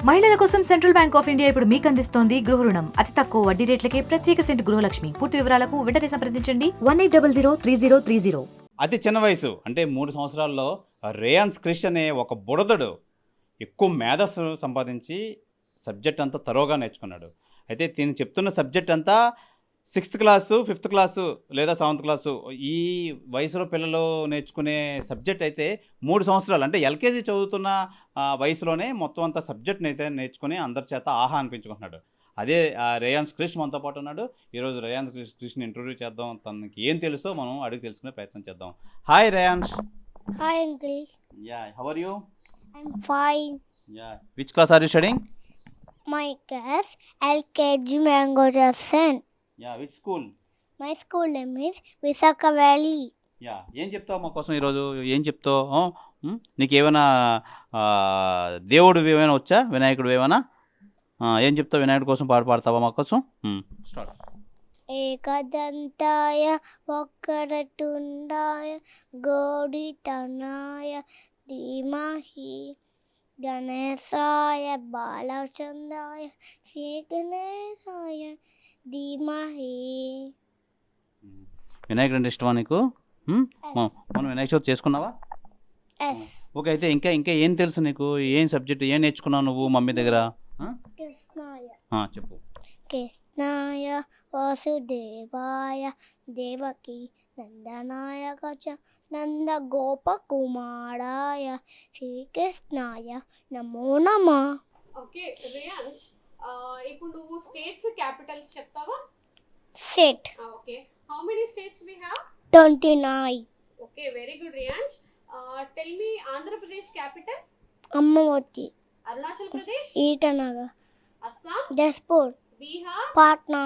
మహిళల కోసం central bank of India ఇప్పుడు మీకు అందిస్తోంది గృహ రుణం. అతి తక్కువ వడ్డీ రేట్లకే ప్రత్యేక సెంటు గృహలక్ష్మి. పూర్తి వివరాలకు వెంటనే సంప్రదించండి 18003030. అతి చిన్న వయసు అంటే 3 సంవత్సరాల్లో రేయాన్స్ క్రిష్ అనే ఒక బుడదడు ఎక్కువ మేధస్సు సంపాదించి సబ్జెక్ట్ అంతా తరోగా నేర్చుకున్నాడు. అయితే నేను చెప్తున్న సబ్జెక్ట్ అంతా 6th క్లాసు 5th క్లాసు లేదా 7th క్లాసు ఈ వయసులో పిల్లలు నేర్చుకునే సబ్జెక్ట్ అయితే 3 సంవత్సరాలు అంటే ఎల్కేజీ చదువుతున్న వయసులోనే మొత్తం అంతా సబ్జెక్ట్ని అయితే నేర్చుకుని అందరి చేత ఆహా అనిపించుకుంటున్నాడు. అదే రేయాన్స్ క్రిష్ మనతో పాటు ఉన్నాడు. ఈరోజు రేయాన్స్ క్రిష్ని ఇంటర్వ్యూ చేద్దాం. తనకి ఏం తెలుసో మనం అడిగి తెలుసుకునే ప్రయత్నం చేద్దాం. Hi Reyansh. Hi, Uncle. Yeah, how are you? I'm fine. Yeah, which class are you studying? My class LKG Mango Jackson. Yeah, which school? My school name is Visakha Valley. యా, ఏం చెప్తావు మా కోసం ఈరోజు? ఏం చెప్తావు? నీకు ఏమైనా దేవుడు ఏమైనా వచ్చా? వినాయకుడు ఏమైనా ఏం చెప్తావు? వినాయకుడి కోసం పాట పాడతావా మా కోసం? స్టార్ట్. ఏకదంతాయ వక్రతుండాయ గౌడితనాయ ధీమహి గణేశాయ బాలచంద్రాయ శ్రీగణేశాయ ధీమహి. వినాయకుడు అంటే ఇష్టమా నీకు? మనం వినాయక చవితి చేసుకున్నావా? ఎస్. ఓకే, అయితే ఇంకా ఇంకా ఏం తెలుసు నీకు? ఏం సబ్జెక్ట్ ఏం నేర్చుకున్నావు నువ్వు మమ్మీ దగ్గర? కృష్ణాయ చెప్పు. కృష్ణాయ వాసుదేవాయ దేవకి నందనాయ గజ నంద గోపకుమారాయ శ్రీకృష్ణాయ నమో నమః. ఓకే రియాన్స్, ఇప్పుడు నువ్వు స్టేట్స్ క్యాపిటల్స్ చెప్తావా? Set okay, how many states we have? 29. Okay, very good Reyansh. Tell me Andhra Pradesh capital. Amaravati, Arunachal Pradesh, Itanagar, Assam, Dispur, Bihar, Patna,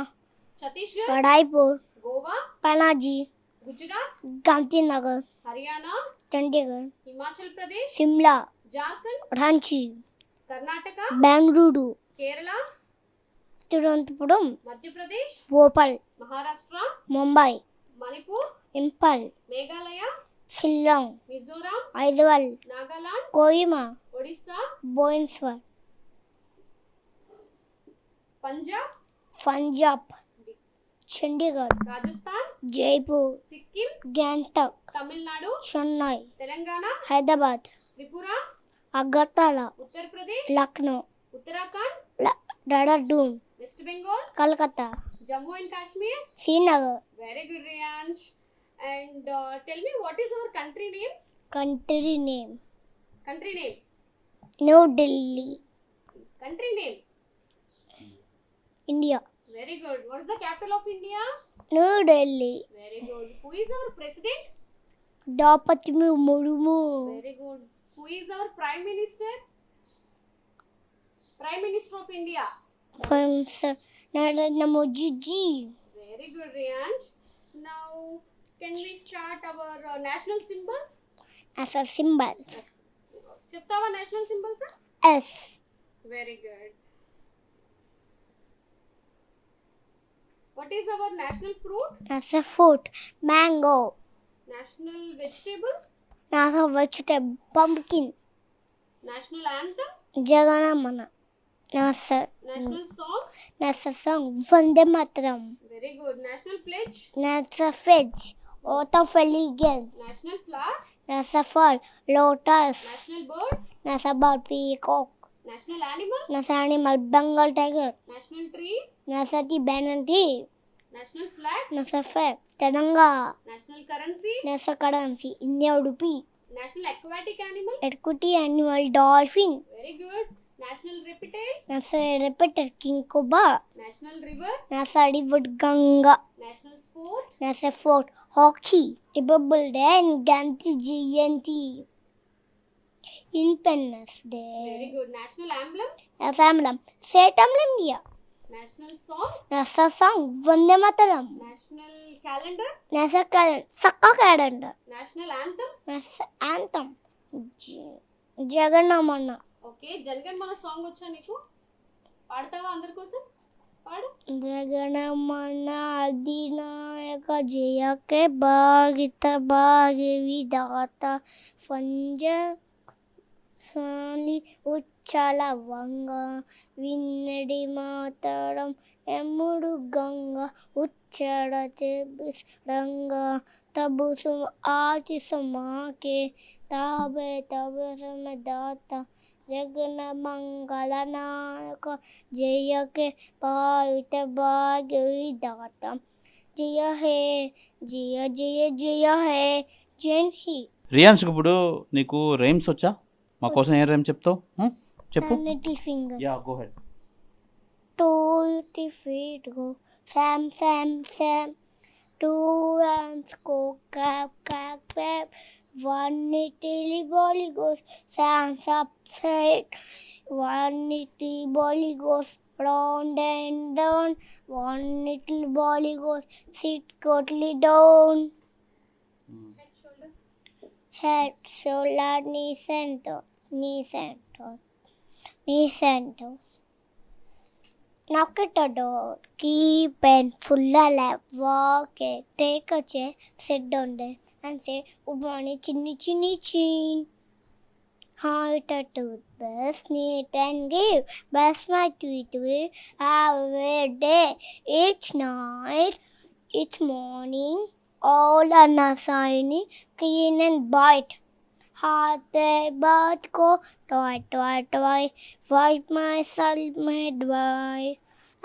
Chhattisgarh, Raipur, Goa, Panaji, Gujarat, Gandhinagar, Haryana, Chandigarh, Himachal Pradesh, Shimla, Jharkhand, Ranchi, Karnataka, Bengaluru, Kerala, Thiruvananthapuram, Madhya Pradesh, Bhopal, Maharashtra, Mumbai, Manipur, Imphal, Meghalaya, Shillong, Mizoram, Aizawl, Nagaland, Kohima, Odisha, Bhubaneswar, Punjab, Punjab, Chandigarh, Rajasthan, Jaipur, Sikkim, Gangtok, Tamil Nadu, Chennai, Telangana, Hyderabad, Tripura, Agartala, Uttar Pradesh, Lucknow, Uttarakhand, Dehradun, west Bengal, Calcutta, Jammu and Kashmir. Srinagar. Very good, Riyansh. And tell me, what is our country name? Country name Country name. New Delhi, Country name. India. Very good. What is the capital of India? New Delhi. Very good. Who is our president? Droupadi Murmu. Very good. Who is our prime minister? Prime Minister of India. Narendra Modi ji. Very good, Riyansh. Now, can we start our national symbols? as a symbol. చెప్తావా national symbols? S Very good. What is our national fruit? as a fruit. Mango National vegetable? as a vegetable. Pumpkin National anthem? జగనమన. National song? as a song. Vande Mataram. Very good. National pledge? as a fish. Oath of allegiance. National flower? as a fall. Lotus National bird? as a bird. Peacock National animal? as an animal. Bengal tiger National tree? as a tea. Banana tea National flag? as a flag. Teranga National currency? as a currency. India rupee. National aquatic animal? Aquatic animal. Dolphin Very good. National reptile? as a repeated. King Cobra National river? as a river. Ganga National sport? as a fort. Hockey. Republic Day and Gandhi Jayanti. Independence Very Day good. National emblem? as a emblem. State emblem India National song? as a song. Vande Mataram National calendar? as a Sakka calendar National anthem? as a anthem. Jaganamana. Okay, Jana Gana Mana song వచ్చా నీకు? పాడతావా అందరి కోసం? పాడు. జగనమన అధినాయక జయకే భాగిత భాగ్య విధాత పంజ సాలి ఉచ్చాల వంగ విన్నడి మాతడం ఎమ్ముడు గంగ ఉచ్చడ రంగ తబుసు ఆచి సమాకే తాబే తబే సమదాత జగన మంగళ నాయక జయకే పాయుత భాగ్య దాత జయ హే జయ జయ జయ హే జన్ హి. రియాన్స్కి ఇప్పుడు నీకు రైమ్స్ వచ్చా? మా కోసం ఏం రైమ్ చెప్తావు? చెప్పు. Little finger. Yeah, go head. 2 feet go, Sam, Sam, Sam. 2 hands go, clap, clap, clap. 1 little bally goes, Sam's upside. 1 little bally goes round and down. 1 little bally goes sit totally down. Head, shoulder, knees and toes, knees and toes, knees and toes. Knock at the door, keep and full alive, walk it, take a chair, sit down there and say, good morning, chinny chinny chin. Hide a toothbrush, neat and give, brush my teeth with, every day, each night, each morning, all are not shiny, clean and bright. Heart they both go, toy, toy, toy, wipe myself my dry.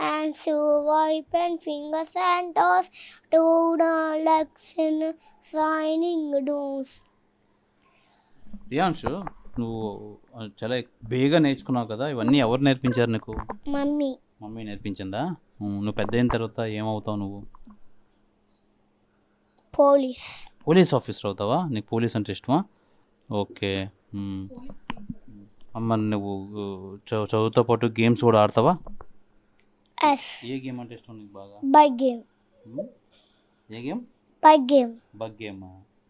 And so wipe and fingers and toes, to the legs in shining doors. Riyansh, నువ్వు చాలా బేగా నేర్చుకున్నావు కదా, ఇవన్నీ ఎవరు నేర్పించారు నీకు? Mummy, mummy నేర్పించిందా? నువ్వు పెద్ద అయిన తర్వాత ఏమవుతావు నువ్వు? police. పోలీస్ ఆఫీసర్ అవుతావా? నీకు పోలీస్ అంటే ఇష్టమా? ఓకే. అమ్మ, నువ్వు చదువుతో పాటు గేమ్స్ కూడా ఆడతావా? S. ఏ గేమ్ అంటే ఇష్టం నీకు బాగా? Bug game. ఏ game? Bug game. Bug game.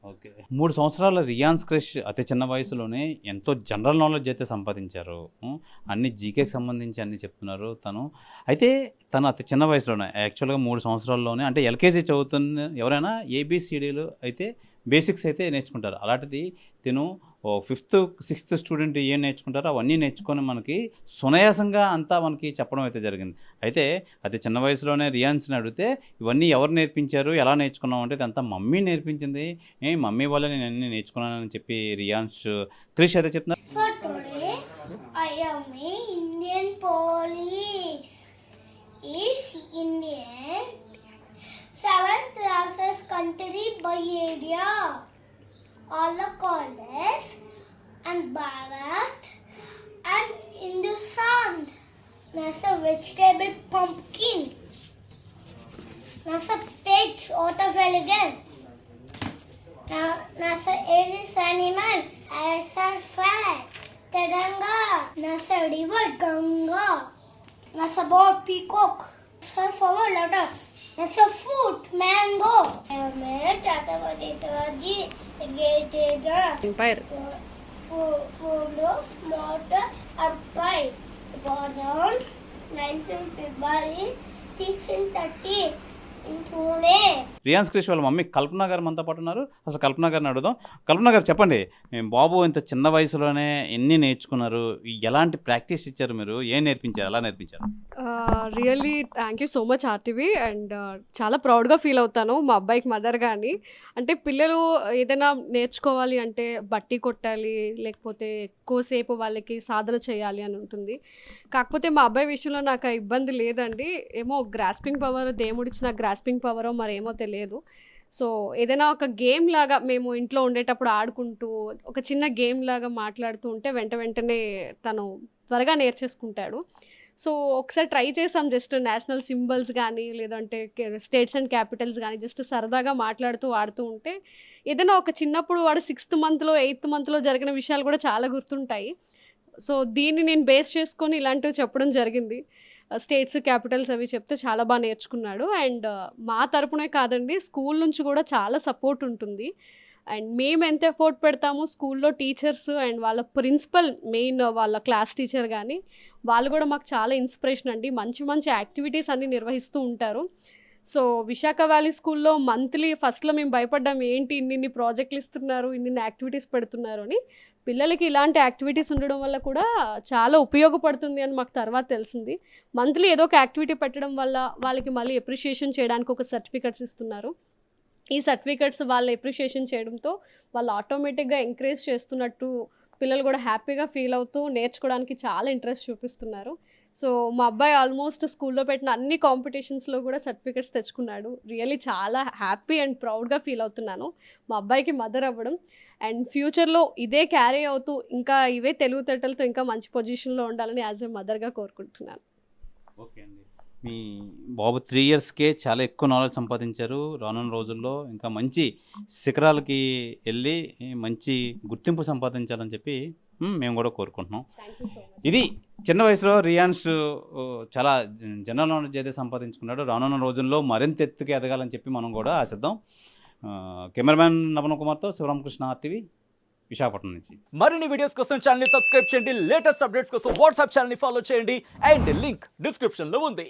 Okay. 3 సంవత్సరాల రియాన్స్ క్రిష్ అతి చిన్న వయసులోనే ఎంతో జనరల్ నాలెడ్జ్ అయితే సంపాదించారు. అన్ని జీకేకి సంబంధించి అన్ని చెప్తున్నారు తను. అయితే తను అతి చిన్న వయసులోనే యాక్చువల్గా 3 సంవత్సరాల్లోనే, అంటే ఎల్కేజీ చదువుతున్న ఎవరైనా ఏబిసిడీలు అయితే బేసిక్స్ అయితే నేర్చుకుంటారు. అలాంటిది తిను 5th 6th స్టూడెంట్ ఏం నేర్చుకుంటారో అవన్నీ నేర్చుకొని మనకి సునాయాసంగా అంతా మనకి చెప్పడం అయితే జరిగింది. అయితే అతి చిన్న వయసులోనే రియాన్స్ని అడిగితే ఇవన్నీ ఎవరు నేర్పించారు, ఎలా నేర్చుకున్నావు అంటే ఇదంతా మమ్మీ నేర్పించింది, మమ్మీ వల్ల నేను అన్నీ నేర్చుకున్నానని చెప్పి రియాన్స్ క్రిష్ అయితే చెప్తున్నారు. For today, I am a Indian police. Is Indian 7th classes country by area. All the colors and Bharat and Hindustan. There's a vegetable pumpkin. There's a page out of elegance. There's a Aries animal. As a flag. Taranga. There's a river Ganga. There's a bird peacock. There's a flower lotus. There's a fruit mango. I'm a Chhatrapati Shivaji. Empire. Full of mortar and pipe. Was on 19th February 1630 in Pune. రియాన్స్ Krish వాళ్ళ mummy కల్పన గారు మనతో పాటు ఉన్నారు. అసలు కల్పన గారిని అడుగుదాం. కల్పన గారు చెప్పండి, బాబు ఇంత చిన్న వయసులోనే ఎన్ని నేర్చుకున్నారు, ఎలాంటి ప్రాక్టీస్ ఇచ్చారు, మీరు ఏం నేర్పించారు, ఎలా నేర్పించారు? Really thank you so much RTV. And చాలా ప్రౌడ్గా ఫీల్ అవుతాను మా అబ్బాయికి మదర్ కానీ. అంటే పిల్లలు ఏదైనా నేర్చుకోవాలి అంటే బట్టి కొట్టాలి, లేకపోతే ఎక్కువసేపు వాళ్ళకి సాధన చేయాలి అని ఉంటుంది. కాకపోతే మా అబ్బాయి విషయంలో నాకు ఆ ఇబ్బంది లేదండి. ఏమో గ్రాస్పింగ్ పవర్, దేవుడిచ్చిన గ్రాస్పింగ్ పవరో మరేమో తెలియదు. సో ఏదైనా ఒక గేమ్ లాగా మేము ఇంట్లో ఉండేటప్పుడు ఆడుకుంటూ ఒక చిన్న గేమ్ లాగా మాట్లాడుతూ ఉంటే వెంటనే తను త్వరగా నేర్చేసుకుంటాడు. సో ఒకసారి ట్రై చేసాం, జస్ట్ నేషనల్ సింబల్స్ కానీ లేదంటే స్టేట్స్ అండ్ క్యాపిటల్స్ కానీ జస్ట్ సరదాగా మాట్లాడుతూ ఆడుతూ ఉంటే ఏదైనా ఒక చిన్నప్పుడు వాడు 6th మంత్లో 8th మంత్లో జరిగిన విషయాలు కూడా చాలా గుర్తుంటాయి. సో దీన్ని నేను బేస్ చేసుకొని ఇలాంటివి చెప్పడం జరిగింది. స్టేట్స్ క్యాపిటల్స్ అవి చెప్తే చాలా బాగా నేర్చుకున్నాడు. అండ్ మా తరపునే కాదండి, స్కూల్ నుంచి కూడా చాలా సపోర్ట్ ఉంటుంది. అండ్ మేము ఎంత ఎఫోర్ట్ పెడతామో స్కూల్లో టీచర్స్ అండ్ వాళ్ళ ప్రిన్సిపల్, మెయిన్ వాళ్ళ క్లాస్ టీచర్ కానీ వాళ్ళు కూడా మాకు చాలా ఇన్స్పిరేషన్ అండి. మంచి మంచి యాక్టివిటీస్ అన్నీ నిర్వహిస్తూ ఉంటారు. సో విశాఖ వ్యాలీ స్కూల్లో మంత్లీ ఫస్ట్లో మేము భయపడ్డాం, ఏంటి ఇన్ని ప్రాజెక్టులు ఇస్తున్నారు, ఇన్ని యాక్టివిటీస్ పెడుతున్నారు అని. పిల్లలకి ఇలాంటి యాక్టివిటీస్ ఉండడం వల్ల కూడా చాలా ఉపయోగపడుతుంది అని మాకు తర్వాత తెలిసింది. మంత్లీ ఏదో ఒక యాక్టివిటీ పెట్టడం వల్ల వాళ్ళకి మళ్ళీ ఎప్రిషియేషన్ చేయడానికి ఒక సర్టిఫికెట్స్ ఇస్తున్నారు. ఈ సర్టిఫికెట్స్ వాళ్ళు ఎప్రిషియేషన్ చేయడంతో వాళ్ళు ఆటోమేటిక్గా ఎంకరేజ్ చేస్తున్నట్టు పిల్లలు కూడా హ్యాపీగా ఫీల్ అవుతూ నేర్చుకోవడానికి చాలా ఇంట్రెస్ట్ చూపిస్తున్నారు. సో మా అబ్బాయి ఆల్మోస్ట్ స్కూల్లో పెట్టిన అన్ని కాంపిటీషన్స్లో కూడా సర్టిఫికెట్స్ తెచ్చుకున్నాడు. రియల్లీ చాలా హ్యాపీ అండ్ ప్రౌడ్గా ఫీల్ అవుతున్నాను మా అబ్బాయికి మదర్ అవ్వడం. అండ్ ఫ్యూచర్లో ఇదే క్యారీ అవుతూ ఇంకా ఇవే తెలివితేటలతో ఇంకా మంచి పొజిషన్లో ఉండాలని యాజ్ ఎ మదర్గా కోరుకుంటున్నాను. ఓకే అండి, మీ బాబు 3 ఇయర్స్కే చాలా ఎక్కువ నాలెడ్జ్ సంపాదించారు. రానున్న రోజుల్లో ఇంకా మంచి శిఖరాలకి వెళ్ళి మంచి గుర్తింపు సంపాదించాలని చెప్పి మేము కూడా కోరుకుంటున్నాం. Thank you so much. ఇది చిన్న వయసులో రియాన్స్ చాలా జనరల్ నాలెడ్జ్ అయితే సంపాదించుకున్నాడు. రానున్న రోజుల్లో మరింత ఎత్తుకి ఎదగాలని చెప్పి మనం కూడా ఆశిద్దాం. కెమెరామ్యాన్ నవన కుమార్తో శివరామకృష్ణ, RTV, విశాఖపట్నం నుంచి. మరిన్ని వీడియోస్ కోసం ఛానల్ ని సబ్స్క్రైబ్ చేయండి. లేటెస్ట్ అప్డేట్స్ కోసం వాట్సాప్ ఛానల్ ని ఫాలో చేయండి. అండ్ లింక్ డిస్క్రిప్షన్ లో ఉంది.